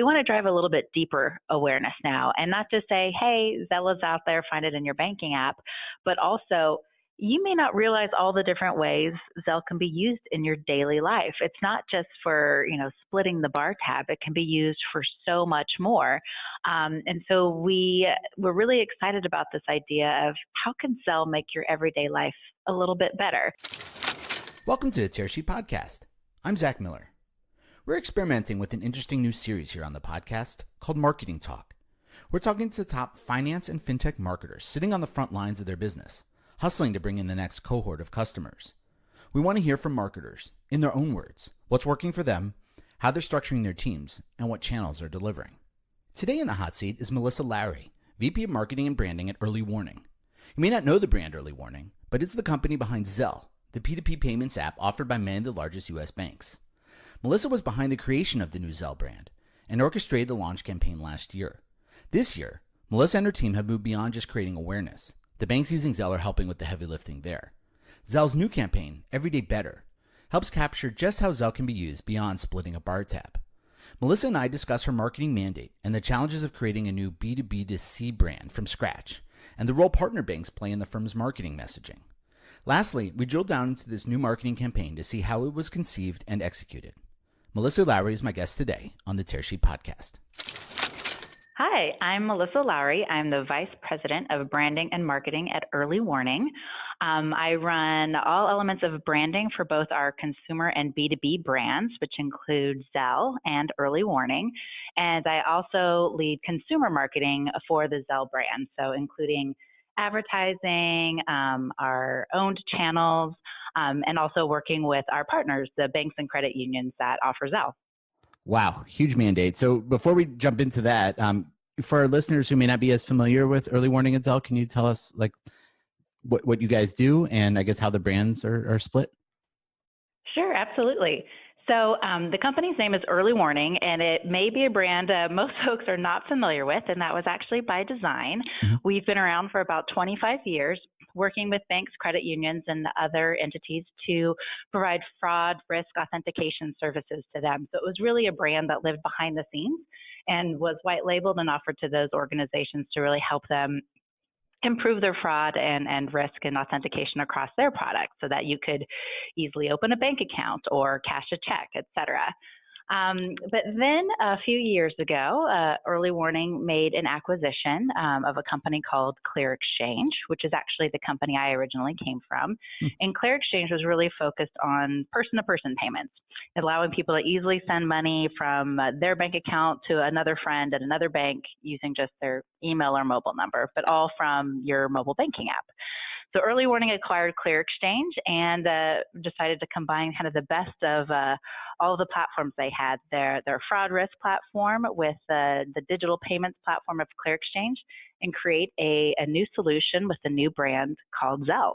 want to drive a little bit deeper awareness now and not just say, hey, Zelle is out there, find it in your banking app, but also you may not realize all the different ways Zelle can be used in your daily life. It's not just for, splitting the bar tab. It can be used for so much more. And so we're really excited about this idea of how can Zelle make your everyday life a little bit better. Welcome to the Tearsheet podcast. I'm Zach Miller. We're experimenting with an interesting new series here on the podcast called Marketing Talk. We're talking to the top finance and fintech marketers sitting on the front lines of their business, hustling to bring in the next cohort of customers. We want to hear from marketers, in their own words, what's working for them, how they're structuring their teams, and what channels they're delivering. Today in the hot seat is Melissa Lowry, VP of Marketing and Branding at Early Warning. You may not know the brand Early Warning, but it's the company behind Zelle, the P2P payments app offered by many of the largest U.S. banks. Melissa was behind the creation of the new Zelle brand and orchestrated the launch campaign last year. This year, Melissa and her team have moved beyond just creating awareness. The banks using Zelle are helping with the heavy lifting there. Zelle's new campaign, Everyday Better, helps capture just how Zelle can be used beyond splitting a bar tab. Melissa and I discuss her marketing mandate and the challenges of creating a new B2B2C brand from scratch, and the role partner banks play in the firm's marketing messaging. Lastly, we drill down into this new marketing campaign to see how it was conceived and executed. Melissa Lowry is my guest today on the Tearsheet podcast. Hi, I'm Melissa Lowry. I'm the Vice President of Branding and Marketing at Early Warning. I run all elements of branding for both our consumer and B2B brands, which include Zelle and Early Warning. And I also lead consumer marketing for the Zelle brand, so including advertising, our owned channels, and also working with our partners, the banks and credit unions that offer Zelle. Wow, huge mandate. So before we jump into that, for our listeners who may not be as familiar with Early Warning and Zelle, can you tell us what you guys do and I guess how the brands are split? Sure, absolutely. So the company's name is Early Warning, and it may be a brand most folks are not familiar with, and that was actually by design. Mm-hmm. We've been around for about 25 years, working with banks, credit unions, and other entities to provide fraud, risk, authentication services to them. So it was really a brand that lived behind the scenes and was white labeled and offered to those organizations to really help them improve their fraud and risk and authentication across their products so that you could easily open a bank account or cash a check, et cetera. But then a few years ago, Early Warning made an acquisition of a company called ClearXchange, which is actually the company I originally came from. And ClearXchange was really focused on person-to-person payments, allowing people to easily send money from their bank account to another friend at another bank using just their email or mobile number, but all from your mobile banking app. So Early Warning acquired ClearXchange and decided to combine kind of the best of all the platforms they had, their fraud risk platform with the digital payments platform of ClearXchange, and create a new solution with a new brand called Zelle.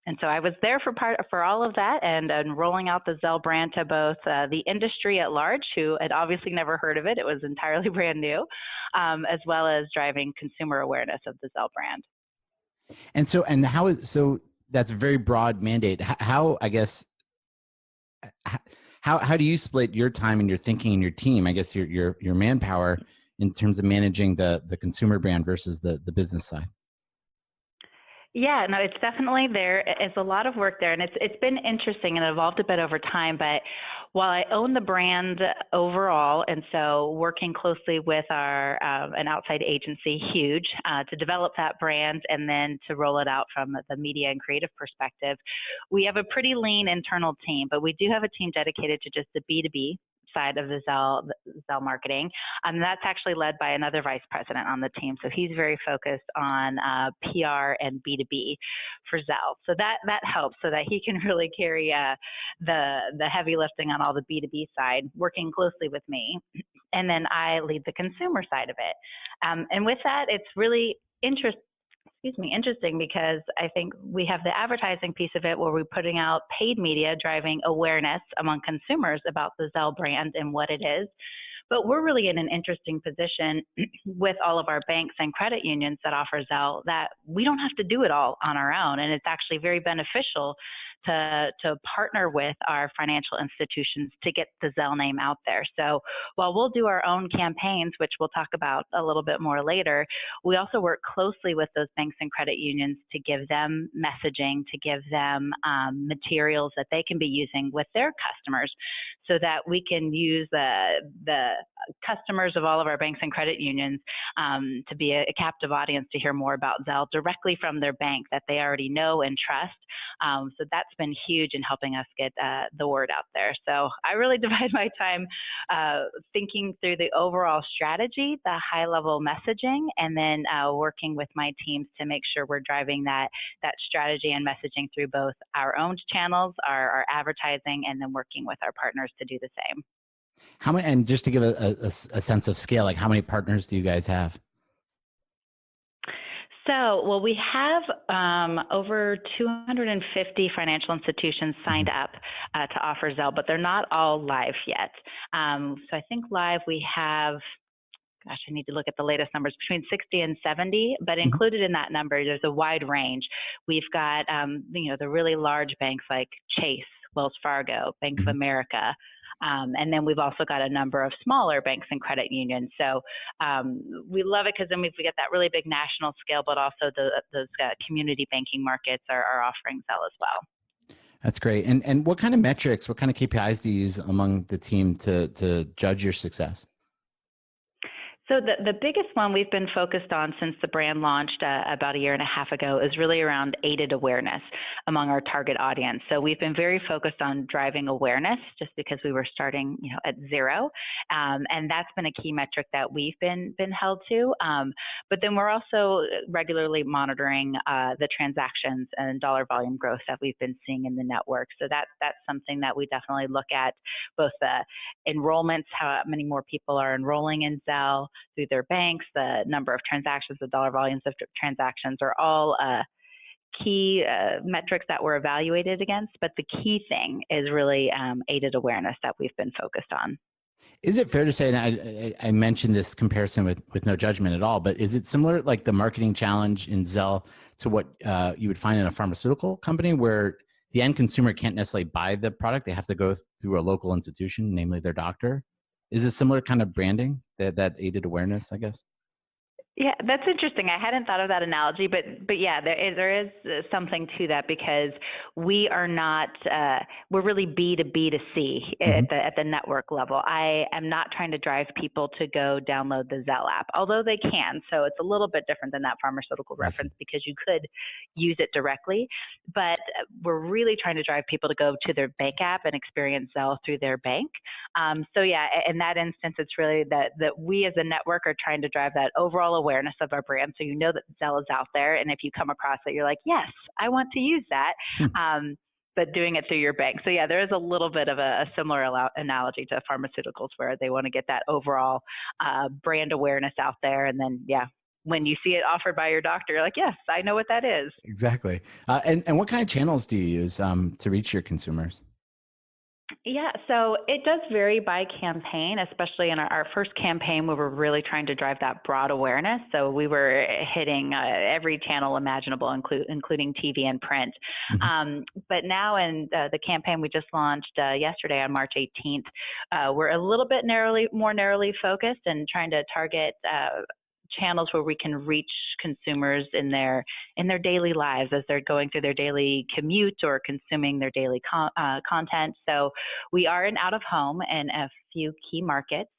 And so I was there for all of that and rolling out the Zelle brand to both the industry at large, who had obviously never heard of it. It was entirely brand new, as well as driving consumer awareness of the Zelle brand. And so that's a very broad mandate. How do you split your time and your thinking and your team? I guess your manpower in terms of managing the consumer brand versus the business side. Yeah, no, it's definitely there. It's a lot of work there, and it's been interesting and evolved a bit over time. But while I own the brand overall, and so working closely with our an outside agency, Huge, to develop that brand and then to roll it out from the media and creative perspective, we have a pretty lean internal team. But we do have a team dedicated to just the B2B side of the Zelle marketing. That's actually led by another vice president on the team. So he's very focused on PR and B2B for Zelle. So that helps so that he can really carry the heavy lifting on all the B2B side, working closely with me. And then I lead the consumer side of it. And with that, it's really interesting because I think we have the advertising piece of it where we're putting out paid media, driving awareness among consumers about the Zelle brand and what it is. But we're really in an interesting position with all of our banks and credit unions that offer Zelle that we don't have to do it all on our own. And it's actually very beneficial to partner with our financial institutions to get the Zelle name out there. So while we'll do our own campaigns, which we'll talk about a little bit more later, we also work closely with those banks and credit unions to give them messaging, to give them materials that they can be using with their customers, so that we can use the customers of all of our banks and credit unions to be a captive audience to hear more about Zelle directly from their bank that they already know and trust. So that's been huge in helping us get the word out there. So I really divide my time thinking through the overall strategy, the high level messaging, and then working with my teams to make sure we're driving that strategy and messaging through both our own channels, our advertising, and then working with our partners to do the same. How many, and just to give a sense of scale, like how many partners do you guys have? So, well, we have over 250 financial institutions signed up to offer Zelle, but they're not all live yet. So I think live we have, gosh, I need to look at the latest numbers, between 60 and 70, but included in that number, there's a wide range. We've got, the really large banks like Chase, Wells Fargo, Bank of America. And then we've also got a number of smaller banks and credit unions. So we love it because then we get that really big national scale, but also those community banking markets are offering Zelle as well. That's great. And what kind of metrics, what kind of KPIs do you use among the team to judge your success? So the biggest one we've been focused on since the brand launched about a year and a half ago is really around aided awareness among our target audience. So we've been very focused on driving awareness just because we were starting, at zero. And that's been a key metric that we've been held to. But then we're also regularly monitoring the transactions and dollar volume growth that we've been seeing in the network. So that's something that we definitely look at, both the enrollments, how many more people are enrolling in Zelle through their banks, the number of transactions, the dollar volumes of transactions are all key metrics that we're evaluated against. But the key thing is really aided awareness that we've been focused on. Is it fair to say, and I mentioned this comparison with no judgment at all, but is it similar, like the marketing challenge in Zelle, to what you would find in a pharmaceutical company where the end consumer can't necessarily buy the product? They have to go through a local institution, namely their doctor. Is it similar kind of branding, that aided awareness, I guess? Yeah, that's interesting. I hadn't thought of that analogy, but yeah, there is something to that because we are not, we're really B to B to C at the network level. I am not trying to drive people to go download the Zelle app, although they can. So it's a little bit different than that pharmaceutical reference because you could use it directly, but we're really trying to drive people to go to their bank app and experience Zelle through their bank. So yeah, in that instance, it's really that we as a network are trying to drive that overall awareness of our brand. So you know that Zelle is out there. And if you come across it, you're like, yes, I want to use that. But doing it through your bank. So yeah, there is a little bit of a similar analogy to pharmaceuticals where they want to get that overall brand awareness out there. And then, yeah, when you see it offered by your doctor, you're like, yes, I know what that is. Exactly. And what kind of channels do you use to reach your consumers? Yeah, so it does vary by campaign, especially in our first campaign, we were really trying to drive that broad awareness. So we were hitting every channel imaginable, including TV and print. But now in the campaign we just launched yesterday on March 18th, we're a little bit more narrowly focused and trying to target channels where we can reach consumers in their daily lives as they're going through their daily commute or consuming their daily content. So we are in out of home in a few key markets.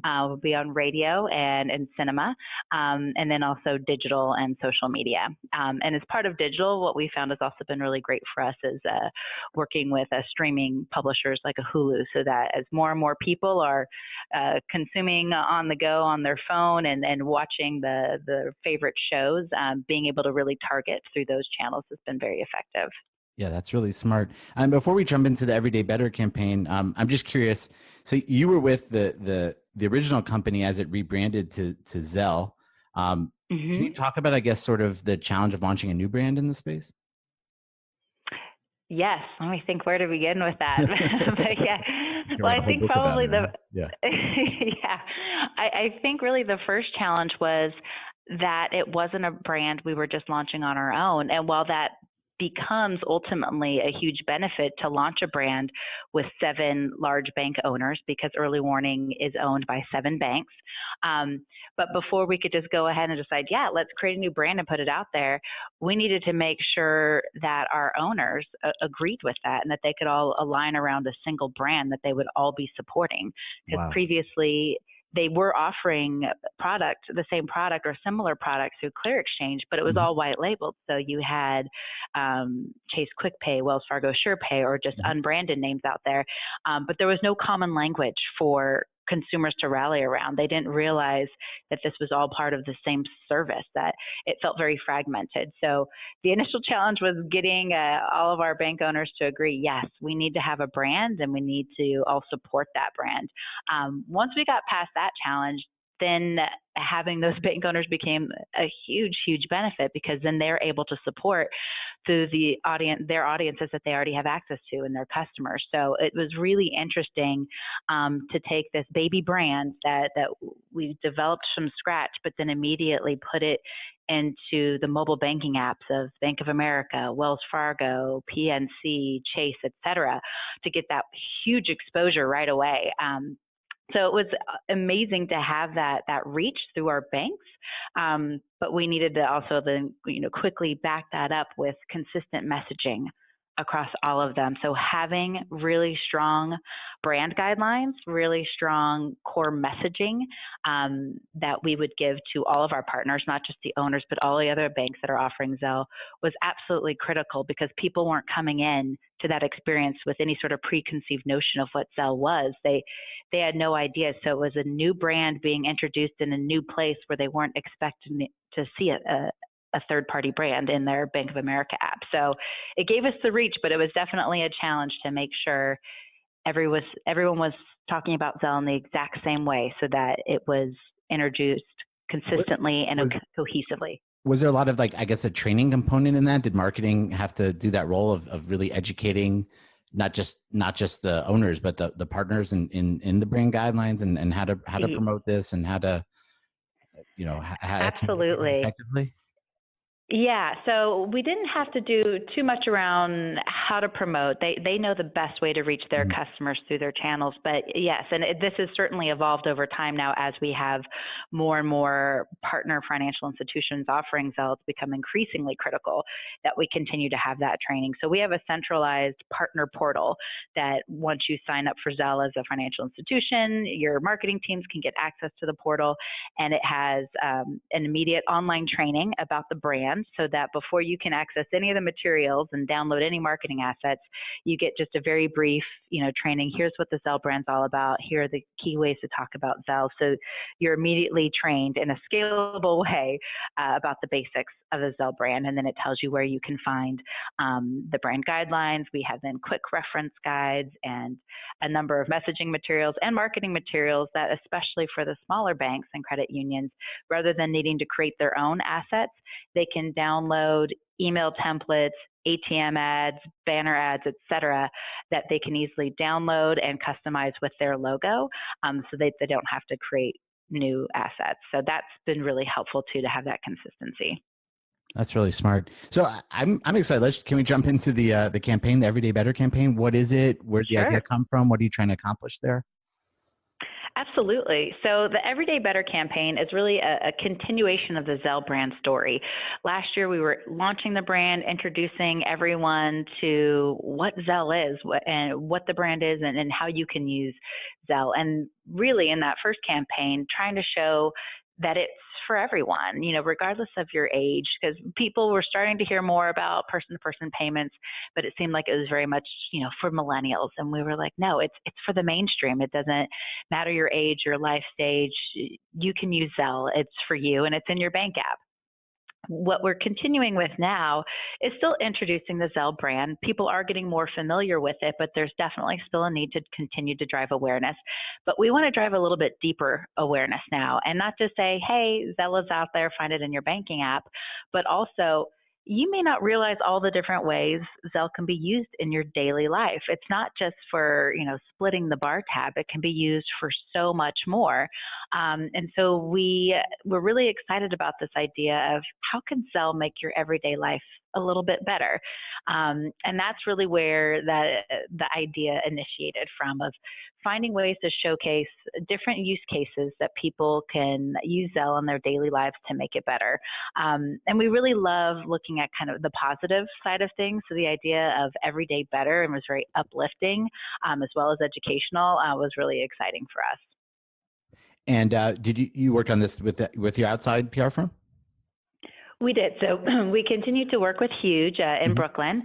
We'll be on radio and in cinema, and then also digital and social media. And as part of digital, what we found has also been really great for us is working with streaming publishers like a Hulu, so that as more and more people are consuming on the go on their phone and watching the favorite shows, being able to really target through those channels has been very effective. Yeah, that's really smart. And before we jump into the Everyday Better campaign, I'm just curious. So you were with the original company as it rebranded to Zelle. Can you talk about, I guess, sort of the challenge of launching a new brand in the space? Yes, let me think where to begin with that. But yeah, well, I think probably I think really the first challenge was that it wasn't a brand we were just launching on our own. And while that becomes ultimately a huge benefit to launch a brand with 7 large bank owners, because Early Warning is owned by 7 banks. But before we could just go ahead and decide, yeah, let's create a new brand and put it out there, we needed to make sure that our owners agreed with that, and that they could all align around a single brand that they would all be supporting. Because previously, they were offering the same product or similar products through Clear Exchange, but it was all white labeled. So you had Chase Quick Pay, Wells Fargo Sure Pay, or just unbranded names out there. But there was no common language for consumers to rally around. They didn't realize that this was all part of the same service, that it felt very fragmented. So the initial challenge was getting all of our bank owners to agree, yes, we need to have a brand and we need to all support that brand. Once we got past that challenge, then having those bank owners became a huge, huge benefit, because then they're able to support through their audiences that they already have access to and their customers. So it was really interesting to take this baby brand that we developed from scratch, but then immediately put it into the mobile banking apps of Bank of America, Wells Fargo, PNC, Chase, et cetera, to get that huge exposure right away. So it was amazing to have that reach through our banks, but we needed to also then quickly back that up with consistent messaging across all of them. So having really strong brand guidelines, really strong core messaging that we would give to all of our partners, not just the owners, but all the other banks that are offering Zelle, was absolutely critical, because people weren't coming in to that experience with any sort of preconceived notion of what Zelle was. They had no idea. So it was a new brand being introduced in a new place where they weren't expecting to see a third-party brand in their Bank of America app. So it gave us the reach, but it was definitely a challenge to make sure everyone was talking about Zelle in the exact same way, so that it was introduced consistently and cohesively. Was there a lot of, I guess, a training component in that? Did marketing have to do that role of really educating not just the owners, but the partners in the brand guidelines and how to promote this and how to absolutely effectively? Yeah, so we didn't have to do too much around how to promote. They know the best way to reach their customers through their channels. But yes, and this has certainly evolved over time now as we have more and more partner financial institutions offering Zelle. It's become increasingly critical that we continue to have that training. So we have a centralized partner portal that once you sign up for Zelle as a financial institution, your marketing teams can get access to the portal, and it has an immediate online training about the brand, so that before you can access any of the materials and download any marketing assets, you get just a very brief, training. Here's what the Zelle brand's all about. Here are the key ways to talk about Zelle. So you're immediately trained in a scalable way about the basics of the Zelle brand, and then it tells you where you can find the brand guidelines. We have then quick reference guides and a number of messaging materials and marketing materials that, especially for the smaller banks and credit unions, rather than needing to create their own assets, they can download email templates, ATM ads, banner ads, et cetera, that they can easily download and customize with their logo, so they don't have to create new assets. So that's been really helpful too, to have that consistency. That's really smart. So I'm excited. Can we jump into the campaign, the Everyday Better campaign? What is it? Where did the idea come from? What are you trying to accomplish there? Absolutely. So the Everyday Better campaign is really a continuation of the Zelle brand story. Last year, we were launching the brand, introducing everyone to what Zelle is and what the brand is and how you can use Zelle. And really, in that first campaign, trying to show that it's for everyone, regardless of your age, because people were starting to hear more about person-to-person payments, but it seemed like it was very much, for millennials. And we were like, no, it's for the mainstream. It doesn't matter your age, your life stage. You can use Zelle. It's for you, and it's in your bank app. What we're continuing with now is still introducing the Zelle brand. People are getting more familiar with it, but there's definitely still a need to continue to drive awareness. But we want to drive a little bit deeper awareness now, and not just say, hey, Zelle is out there, find it in your banking app, but also, you may not realize all the different ways Zelle can be used in your daily life. It's not just for, splitting the bar tab. It can be used for so much more. And so we were really excited about this idea of how can Zelle make your everyday life a little bit better. And that's really where the idea initiated from, of finding ways to showcase different use cases that people can use Zelle in their daily lives to make it better. And we really love looking at kind of the positive side of things. So the idea of everyday better and was very uplifting, as well as educational, was really exciting for us. And did you worked on this with your outside PR firm? We did. So we continue to work with Huge in Brooklyn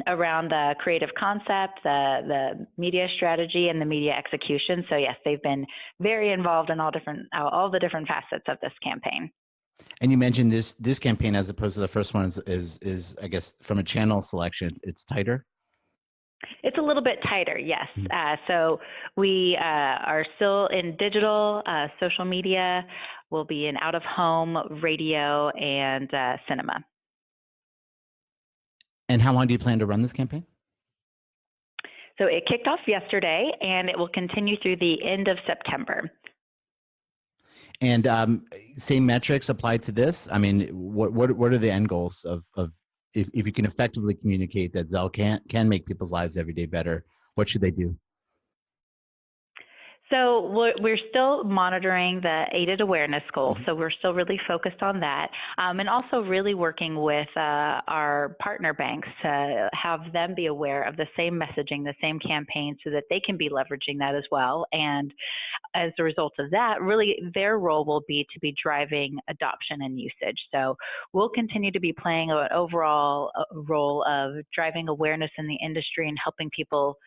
around the creative concept, the media strategy, and the media execution. So yes, they've been very involved in all the different facets of this campaign. And you mentioned this campaign, as opposed to the first one, is I guess from a channel selection, it's tighter. It's a little bit tighter, yes. So we are still in digital, social media. We'll be in out-of-home, radio, and cinema. And how long do you plan to run this campaign? So it kicked off yesterday, and it will continue through the end of September. And same metrics apply to this? I mean, what are the end goals of if you can effectively communicate that Zelle can make people's lives every day better, what should they do? So we're still monitoring the aided awareness goal. So we're still really focused on that, and also really working with our partner banks to have them be aware of the same messaging, the same campaign, so that they can be leveraging that as well. And as a result of that, really their role will be to be driving adoption and usage. So we'll continue to be playing an overall role of driving awareness in the industry and helping people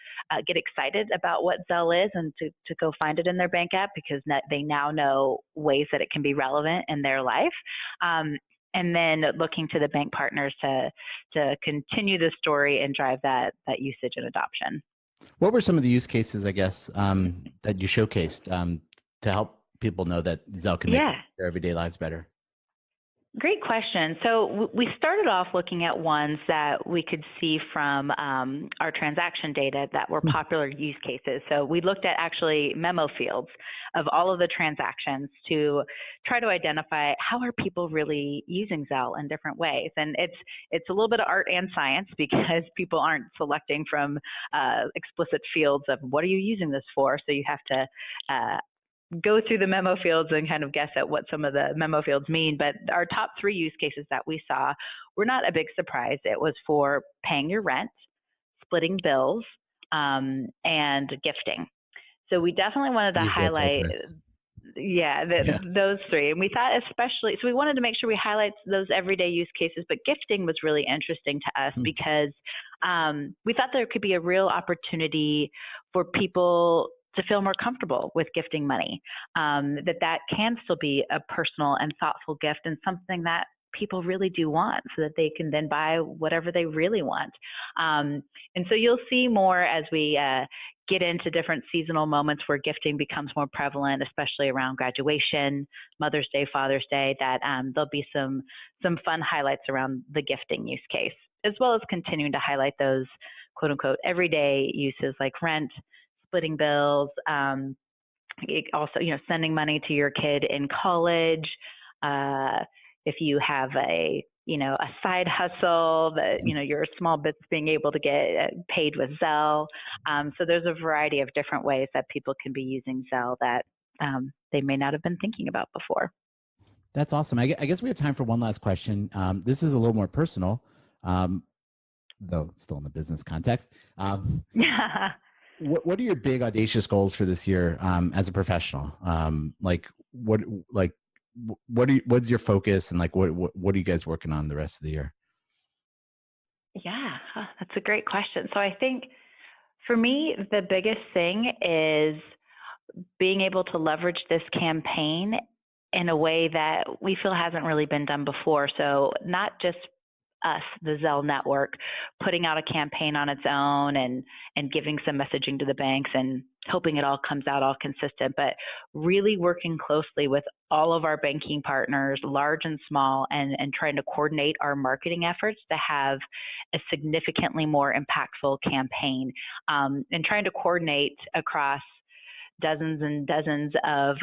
get excited about what Zelle is, and to go find it in their bank app, because they now know ways that it can be relevant in their life. And then looking to the bank partners to continue the story and drive that usage and adoption. What were some of the use cases, I guess, that you showcased to help people know that Zelle can make their everyday lives better? Great question. So we started off looking at ones that we could see from our transaction data that were popular use cases. So we looked at actually memo fields of all of the transactions to try to identify how are people really using Zelle in different ways. And it's a little bit of art and science, because people aren't selecting from explicit fields of what are you using this for. So you have to go through the memo fields and kind of guess at what some of the memo fields mean. But our top 3 use cases that we saw were not a big surprise. It was for paying your rent, splitting bills, and gifting. So we definitely wanted to highlight those 3. And we thought especially, so we wanted to make sure we highlight those everyday use cases, but gifting was really interesting to us because we thought there could be a real opportunity for people to feel more comfortable with gifting money, that can still be a personal and thoughtful gift, and something that people really do want, so that they can then buy whatever they really want. And so you'll see more as we get into different seasonal moments where gifting becomes more prevalent, especially around graduation, Mother's Day, Father's Day, that there'll be some fun highlights around the gifting use case, as well as continuing to highlight those quote unquote everyday uses like rent, splitting bills, also, sending money to your kid in college. If you have a side hustle that, you're a small business, being able to get paid with Zelle. So there's a variety of different ways that people can be using Zelle that they may not have been thinking about before. That's awesome. I guess we have time for one last question. This is a little more personal, though it's still in the business context. What are your big audacious goals for this year as a professional? What's your focus, and what are you guys working on the rest of the year? Yeah, that's a great question. So I think for me, the biggest thing is being able to leverage this campaign in a way that we feel hasn't really been done before. So not just us, the Zelle network, putting out a campaign on its own and giving some messaging to the banks and hoping it all comes out all consistent, but really working closely with all of our banking partners, large and small, and trying to coordinate our marketing efforts to have a significantly more impactful campaign, and trying to coordinate across dozens and dozens of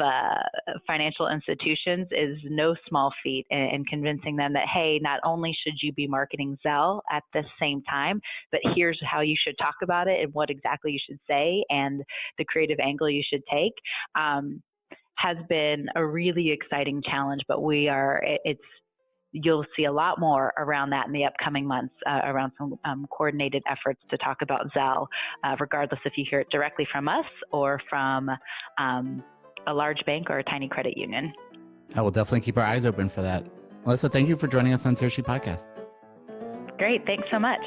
financial institutions is no small feat, in convincing them that, hey, not only should you be marketing Zelle at the same time, but here's how you should talk about it and what exactly you should say and the creative angle you should take. Has been a really exciting challenge, but you'll see a lot more around that in the upcoming months, around some coordinated efforts to talk about Zelle, regardless if you hear it directly from us or from a large bank or a tiny credit union. I will definitely keep our eyes open for that. Melissa, thank you for joining us on Tearsheet Podcast. Great. Thanks so much.